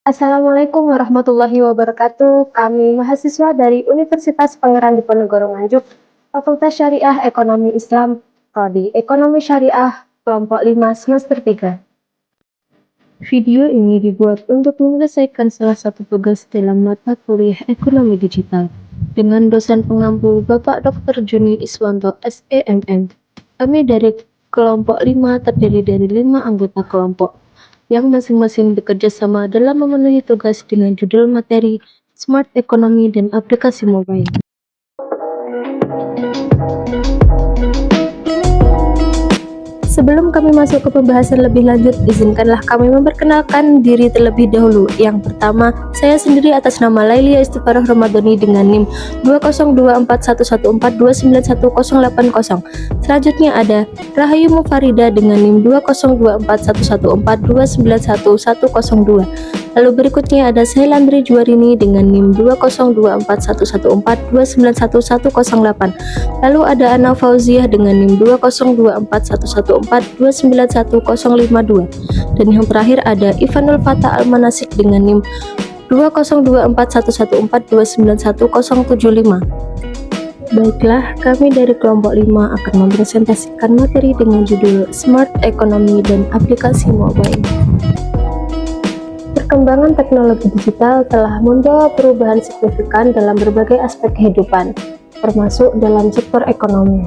Assalamualaikum warahmatullahi wabarakatuh. Kami mahasiswa dari Universitas Pangeran Diponegoro Nganjuk, Fakultas Syariah Ekonomi Islam, Prodi Ekonomi Syariah, kelompok 5 semester 3. Video ini dibuat untuk menyelesaikan salah satu tugas dalam mata kuliah Ekonomi Digital dengan dosen pengampu Bapak Dr. Juni Iswanto, SEMM. Kami dari kelompok 5 terdiri dari 5 anggota kelompok yang masing-masing bekerja sama dalam memenuhi tugas dengan judul materi Smart Economy dan Aplikasi Mobile. Sebelum kami masuk ke pembahasan lebih lanjut, izinkanlah kami memperkenalkan diri terlebih dahulu. Yang pertama, saya sendiri atas nama Lailia Istiqoroh Ramadhani dengan NIM 2024114291080. Selanjutnya ada Rahayu Mufarida dengan NIM 2024114291102. Lalu berikutnya ada Sailandri Juwarini dengan NIM 2024114291108. Lalu ada Ana Fauziah dengan NIM 2024114291052. Dan yang terakhir ada Ivanul Fatah Almanasik dengan NIM 2024114291075. Baiklah, kami dari kelompok 5 akan mempresentasikan materi dengan judul Smart Economy dan Aplikasi Mobile. Perkembangan teknologi digital telah membawa perubahan signifikan dalam berbagai aspek kehidupan, termasuk dalam sektor ekonomi.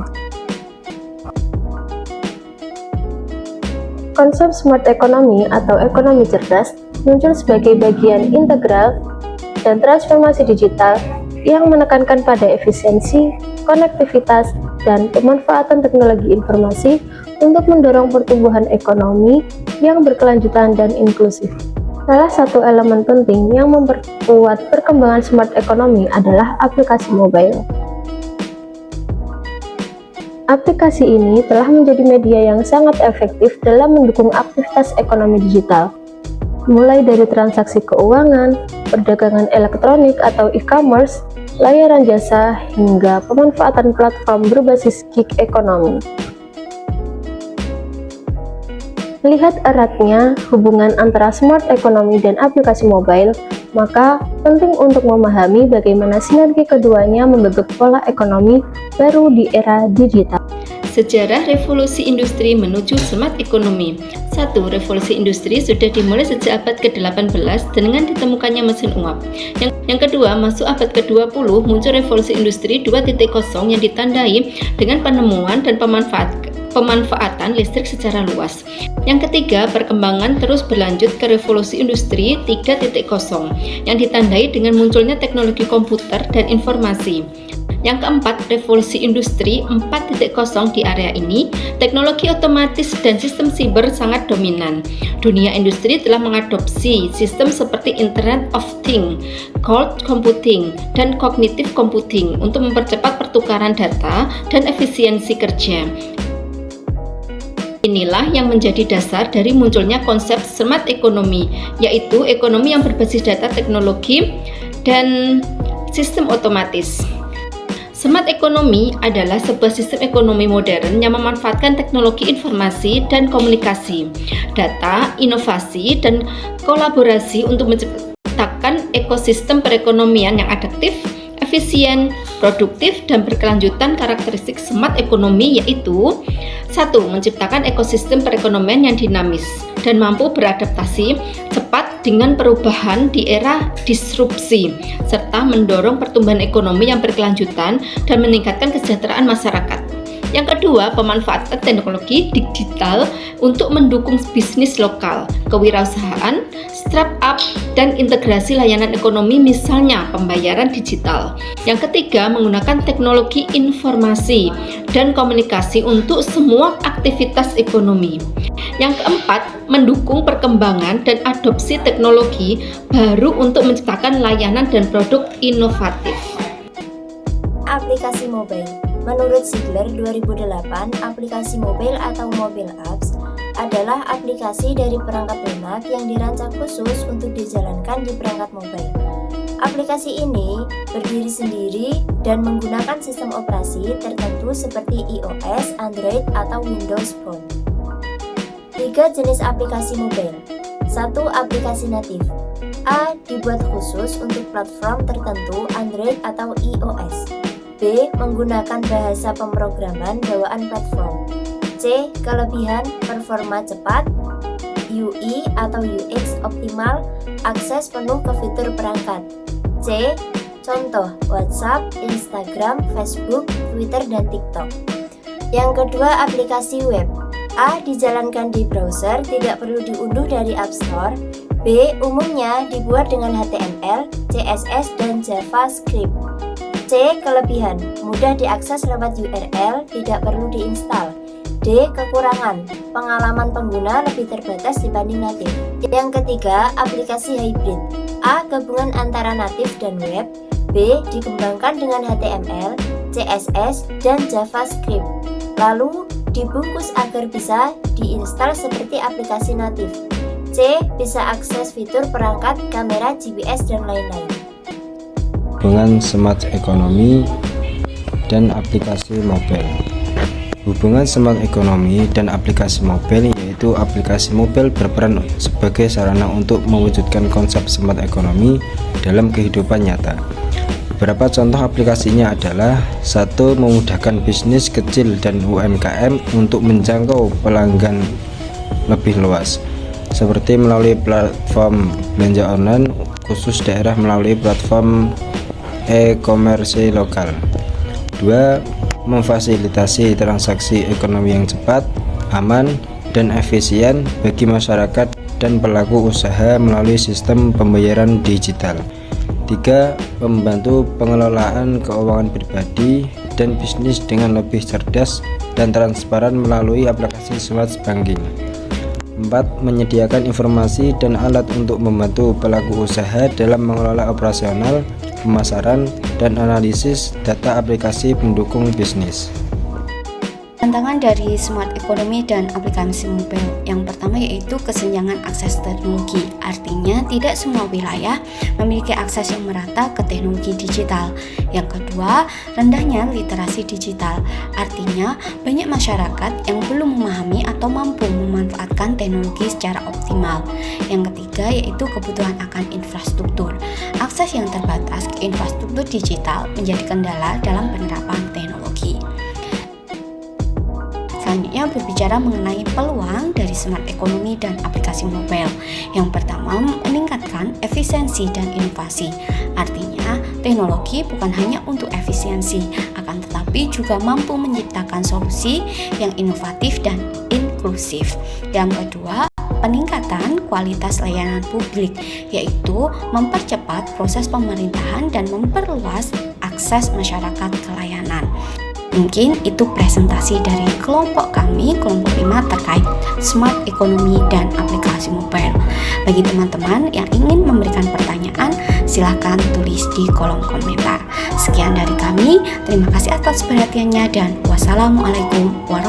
Konsep smart economy atau ekonomi cerdas muncul sebagai bagian integral dan transformasi digital yang menekankan pada efisiensi, konektivitas, dan pemanfaatan teknologi informasi untuk mendorong pertumbuhan ekonomi yang berkelanjutan dan inklusif. Salah satu elemen penting yang memperkuat perkembangan smart economy adalah aplikasi mobile. Aplikasi ini telah menjadi media yang sangat efektif dalam mendukung aktivitas ekonomi digital, mulai dari transaksi keuangan, perdagangan elektronik atau e-commerce, layanan jasa, hingga pemanfaatan platform berbasis gig ekonomi. Melihat eratnya hubungan antara smart economy dan aplikasi mobile, maka penting untuk memahami bagaimana sinergi keduanya membentuk pola ekonomi baru di era digital. Sejarah revolusi industri menuju smart economy. 1. Revolusi industri sudah dimulai sejak abad ke-18 dengan ditemukannya mesin uap. Yang kedua, masuk abad ke-20 muncul revolusi industri 2.0 yang ditandai dengan penemuan dan pemanfaatan listrik secara luas. Yang ketiga, perkembangan terus berlanjut ke revolusi industri 3.0 yang ditandai dengan munculnya teknologi komputer dan informasi. Yang keempat, revolusi industri 4.0 di area ini, teknologi otomatis dan sistem siber sangat dominan. Dunia industri telah mengadopsi sistem seperti Internet of Things, cloud computing, dan cognitive computing untuk mempercepat pertukaran data dan efisiensi kerja. Inilah yang menjadi dasar dari munculnya konsep smart economy, yaitu ekonomi yang berbasis data teknologi dan sistem otomatis. Smart economy adalah sebuah sistem ekonomi modern yang memanfaatkan teknologi informasi dan komunikasi, data, inovasi, dan kolaborasi untuk menciptakan ekosistem perekonomian yang adaptif, efisien, produktif, dan berkelanjutan. Karakteristik smart economy yaitu 1. Menciptakan ekosistem perekonomian yang dinamis dan mampu beradaptasi cepat dengan perubahan di era disrupsi, serta mendorong pertumbuhan ekonomi yang berkelanjutan dan meningkatkan kesejahteraan masyarakat. Yang kedua, pemanfaatan teknologi digital untuk mendukung bisnis lokal, kewirausahaan, startup, dan integrasi layanan ekonomi, misalnya pembayaran digital. Yang ketiga, menggunakan teknologi informasi dan komunikasi untuk semua aktivitas ekonomi. Yang keempat, mendukung perkembangan dan adopsi teknologi baru untuk menciptakan layanan dan produk inovatif. Aplikasi mobile. Menurut Ziegler 2008, aplikasi mobile atau mobile apps adalah aplikasi dari perangkat lunak yang dirancang khusus untuk dijalankan di perangkat mobile. Aplikasi ini berdiri sendiri dan menggunakan sistem operasi tertentu seperti iOS, Android, atau Windows Phone. 3 jenis aplikasi mobile. 1. Aplikasi natif. A. Dibuat khusus untuk platform tertentu Android atau iOS. B. Menggunakan bahasa pemrograman bawaan platform. C. Kelebihan performa cepat, UI atau UX optimal, akses penuh ke fitur perangkat. C. Contoh WhatsApp, Instagram, Facebook, Twitter, dan TikTok. Yang kedua, aplikasi web. A. Dijalankan di browser, tidak perlu diunduh dari App Store. B. Umumnya dibuat dengan HTML, CSS, dan JavaScript. C. Kelebihan, mudah diakses lewat URL, tidak perlu diinstal. D. Kekurangan, pengalaman pengguna lebih terbatas dibanding natif. Yang ketiga, aplikasi hybrid. A. Gabungan antara natif dan web. B. Dikembangkan dengan HTML, CSS, dan JavaScript. Lalu, dibungkus agar bisa diinstal seperti aplikasi natif. C. Bisa akses fitur perangkat, kamera, GPS, dan lain-lain. Hubungan smart ekonomi dan aplikasi mobile. Hubungan smart ekonomi dan aplikasi mobile, yaitu aplikasi mobile berperan sebagai sarana untuk mewujudkan konsep smart ekonomi dalam kehidupan nyata. Beberapa contoh aplikasinya adalah: 1. Memudahkan bisnis kecil dan UMKM untuk menjangkau pelanggan lebih luas, seperti melalui platform belanja online khusus daerah melalui platform e-commerce lokal. 2. Memfasilitasi transaksi ekonomi yang cepat, aman, dan efisien bagi masyarakat dan pelaku usaha melalui sistem pembayaran digital. 3. Membantu pengelolaan keuangan pribadi dan bisnis dengan lebih cerdas dan transparan melalui aplikasi smart banking. 4. Menyediakan informasi dan alat untuk membantu pelaku usaha dalam mengelola operasional, pemasaran, dan analisis data aplikasi pendukung bisnis. Tantangan dari smart ekonomi dan aplikasi mobile yang pertama yaitu kesenjangan akses teknologi. Artinya tidak semua wilayah memiliki akses yang merata ke teknologi digital. Yang kedua, rendahnya literasi digital. Artinya banyak masyarakat yang belum memahami atau mampu memanfaatkan teknologi secara optimal. Yang ketiga yaitu kebutuhan akan infrastruktur. Akses yang terbatas ke infrastruktur digital menjadi kendala dalam penerapan teknologi. Selanjutnya berbicara mengenai peluang dari smart ekonomi dan aplikasi mobile. Yang pertama, meningkatkan efisiensi dan inovasi. Artinya, teknologi bukan hanya untuk efisiensi, akan tetapi juga mampu menciptakan solusi yang inovatif dan inklusif. Yang kedua, peningkatan kualitas layanan publik, yaitu mempercepat proses pemerintahan dan memperluas akses masyarakat ke layanan. Mungkin itu presentasi dari kelompok kami, kelompok 5 terkait smart ekonomi dan aplikasi mobile. Bagi teman-teman yang ingin memberikan pertanyaan, silahkan tulis di kolom komentar. Sekian dari kami, terima kasih atas perhatiannya dan wassalamualaikum warahmatullahi wabarakatuh.